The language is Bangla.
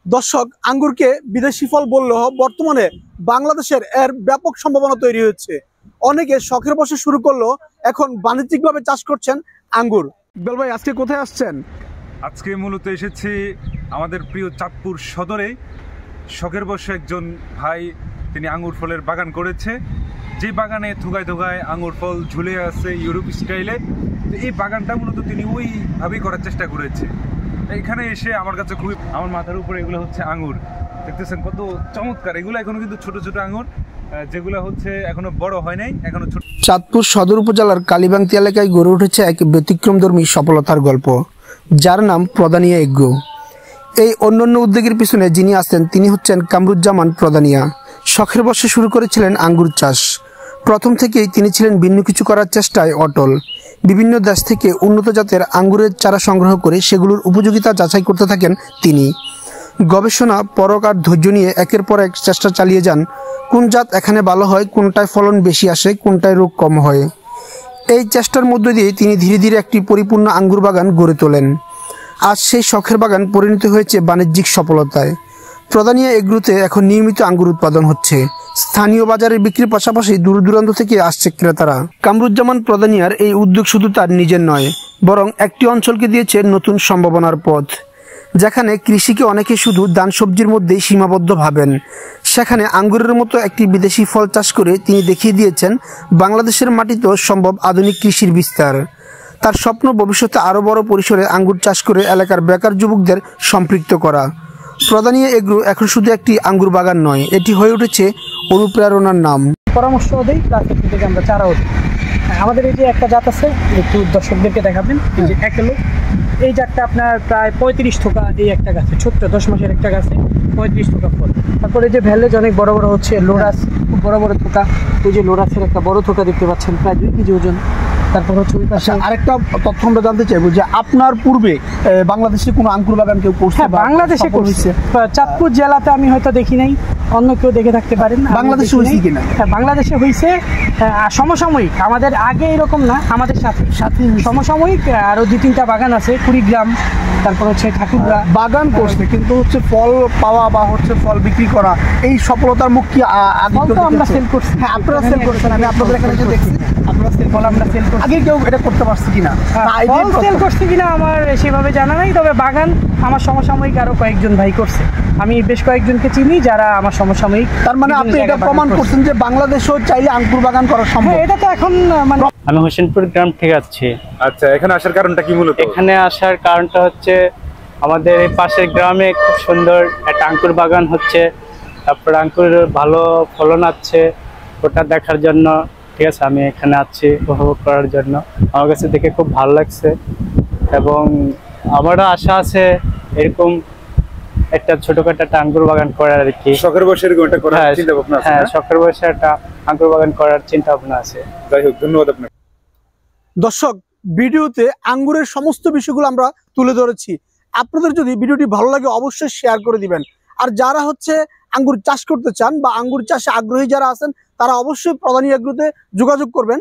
দর্শক, আঙ্গুরকে বিদেশি ফল বললেও বর্তমানে বাংলাদেশের এর ব্যাপক সম্ভাবনা তৈরি হচ্ছে। অনেকে শখের বশে শুরু করলেও এখন বাণিজ্যিকভাবে চাষ করছেন আঙ্গুর। ইকবাল ভাই, আজকে কোথায় আসছেন? আজকে মূলত এসেছি আমাদের প্রিয় চাঁদপুর সদরে। শখের বশে একজন ভাই তিনি আঙ্গুর ফলের বাগান করেছে, যে বাগানে থোকায় থোকায় আঙ্গুর ফল ঝুলে আছে ইউরোপ স্টাইলে। তো এই বাগানটা মূলত তিনি ওইভাবেই করার চেষ্টা করেছে। এখানে এসে আমার কাছে খুবই, আমার মাথার উপরে এগুলো হচ্ছে আঙ্গুর, দেখতেছেন কত চমৎকার। এগুলো এখনো কিন্তু ছোট ছোট আঙ্গুর, যেগুলো হচ্ছে এখনো বড় হয় নাই, এখনো ছোট। চাঁদপুর সদর উপজেলার কালীবাংতি এলাকায় গড়ে উঠেছে এক ব্যতিক্রমধর্মী সফলতার গল্প, যার নাম প্রদানিয়া এগ্রো। এই অন্যান্য উদ্যোগের পিছনে যিনি আছেন তিনি হচ্ছেন কামরুজ্জামান প্রদানিয়া। শখের বশে শুরু করেছিলেন আঙ্গুর চাষ। প্রথম থেকেই তিনি ছিলেন ভিন্ন কিছু করার চেষ্টায় অটল। বিভিন্ন দেশ থেকে উন্নত জাতের আঙ্গুরের চারা সংগ্রহ করে সেগুলোর উপযোগিতা যাচাই করতে থাকেন তিনি। গবেষণা, পরখ আর ধৈর্য নিয়ে একের পর এক চেষ্টা চালিয়ে যান কোন জাত এখানে ভালো হয়, কোনটায় ফলন বেশি আসে, কোনটায় রোগ কম হয়। এই চেষ্টার মধ্য দিয়ে তিনি ধীরে ধীরে একটি পরিপূর্ণ আঙ্গুর বাগান গড়ে তোলেন। আজ সেই শখের বাগান পরিণত হয়েছে বাণিজ্যিক সফলতায়। প্রদানিয়া এগ্রোতে এখন নিয়মিত আঙ্গুর উৎপাদন হচ্ছে। স্থানীয় বাজারে বিক্রির পাশাপাশি দূর দূরান্ত থেকে আসছে ক্রেতারা। কামরুজ্জামান প্রদানিয়ার এই উদ্যোগ শুধু তার নিজের নয়, বরং একটি অঞ্চলকে দিয়েছে নতুন সম্ভাবনার পথ। যেখানে কৃষিকে অনেকে শুধু দান সবজির মধ্যেই সীমাবদ্ধ ভাবেন, সেখানে আঙ্গুরের মতো একটি বিদেশি ফল চাষ করে তিনি দেখিয়ে দিয়েছেন বাংলাদেশের মাটিতেও সম্ভব আধুনিক কৃষির বিস্তার। তার স্বপ্ন ভবিষ্যতে আরও বড় পরিসরে আঙ্গুর চাষ করে এলাকার বেকার যুবকদের সম্পৃক্ত করা। প্রদানিয়া এগ্রো এখন শুধু একটি আঙ্গুর বাগান নয়, এটি হয়ে উঠেছে অনুপ্রেরণার নাম। পরামর্শ দেই, প্লাস এখান থেকে আমরা চারাও দিই। আমাদের এই যে একটা জাত আছে, একটু দর্শকদেরকে দেখাবেন। এই যে একেলো, এই জাতটা আপনার প্রায় 35 থোকা এই একটা গাছে, ছোট্ট 10 মাসের একটা গাছে 35 থোকা ফল। তারপরে যে ভ্যালেজ অনেক বড় বড় হচ্ছে, লোরাস খুব বড় বড় থোকা। ওই যে লোরাসের একটা বড় থোকা দেখতে পাচ্ছেন, প্রায় 2 কেজি ওজন। তারপর হচ্ছে ওই পাশে আরেকটা তথ্য আমরা জানতে চাইবো যে আপনার পূর্বে বাংলাদেশে কোনো আঙ্গুর বাগান কেউ করছে? বাংলাদেশে করছে, চাঁদপুর জেলাতে আমি হয়তো দেখি নাই, অন্য কেউ দেখে থাকতে পারেন। বাংলাদেশে হয়েছে কিনা? হ্যাঁ, বাংলাদেশে হয়েছে সমসাময়িক, আমাদের আগে এরকম না, আমাদের সাথে সমসাময়িক আরো 2-3টা বাগান আছে, কুড়িগ্রাম, তারপর হচ্ছে ঠাকুরগা বাগান করছে, কিন্তু হচ্ছে ফল পাওয়া বা হচ্ছে ফল বিক্রি করা, এই সফলতার মুখ কি আমরা সেল করছি? হ্যাঁ, আপনারা সেল করছেন, আমি আপনাদের এখানে যে দেখছি আপনারা সেল ফল আমরা সেল করছি। আগে কেউ এটা করতে পারছে কিনা, সেল করছে কিনা আমার সেভাবে জানা নাই, তবে বাগান আমার সমসাময়িক আরো কয়েকজন ভাই করছে। আমি বেশ কয়েকজনকে চিনি যারা আমার সমসাময়িক। তার মানে আপনি এটা প্রমাণ করছেন যে বাংলাদেশেও চাইলে আঙ্গুর বাগান করা সম্ভব। এটা তো এখন মানে আমি হোসেনপুর গ্রাম থেকে আসছি। আচ্ছা, এখানে আসার কারণটা কি? মূলত এখানে আসার কারণটা হচ্ছে আমাদের এই পাশের গ্রামে খুব সুন্দর একটা আঙ্কুর বাগান হচ্ছে, তারপর আঙ্কুর ভালো ফলন আছে, ওটা দেখার জন্য ঠিক আছে আমি এখানে আসছি উপভোগ করার জন্য। আমার কাছে দেখে খুব ভালো লাগছে এবং আমারও আশা আছে এরকম একটা ছোটখাটো একটা আঙ্গুর বাগান করার আর কি। শখের বয়সে এরকম একটা করার চিন্তা ভাবনা আছে? হ্যাঁ, শখের বয়সে একটা আঙ্গুর বাগান করার চিন্তা ভাবনা আছে। যাই হোক, ধন্যবাদ আপনাকে। দর্শক, ভিডিওতে আঙ্গুরের সমস্ত বিষয়গুলো আমরা তুলে ধরেছি। আপনাদের যদি ভিডিওটি ভালো লাগে অবশ্যই শেয়ার করে দিবেন। আর যারা হচ্ছে আঙ্গুর চাষ করতে চান বা আঙ্গুর চাষে আগ্রহী যারা আছেন তারা অবশ্যই প্রদানিয়া এগ্রোতে যোগাযোগ করবেন।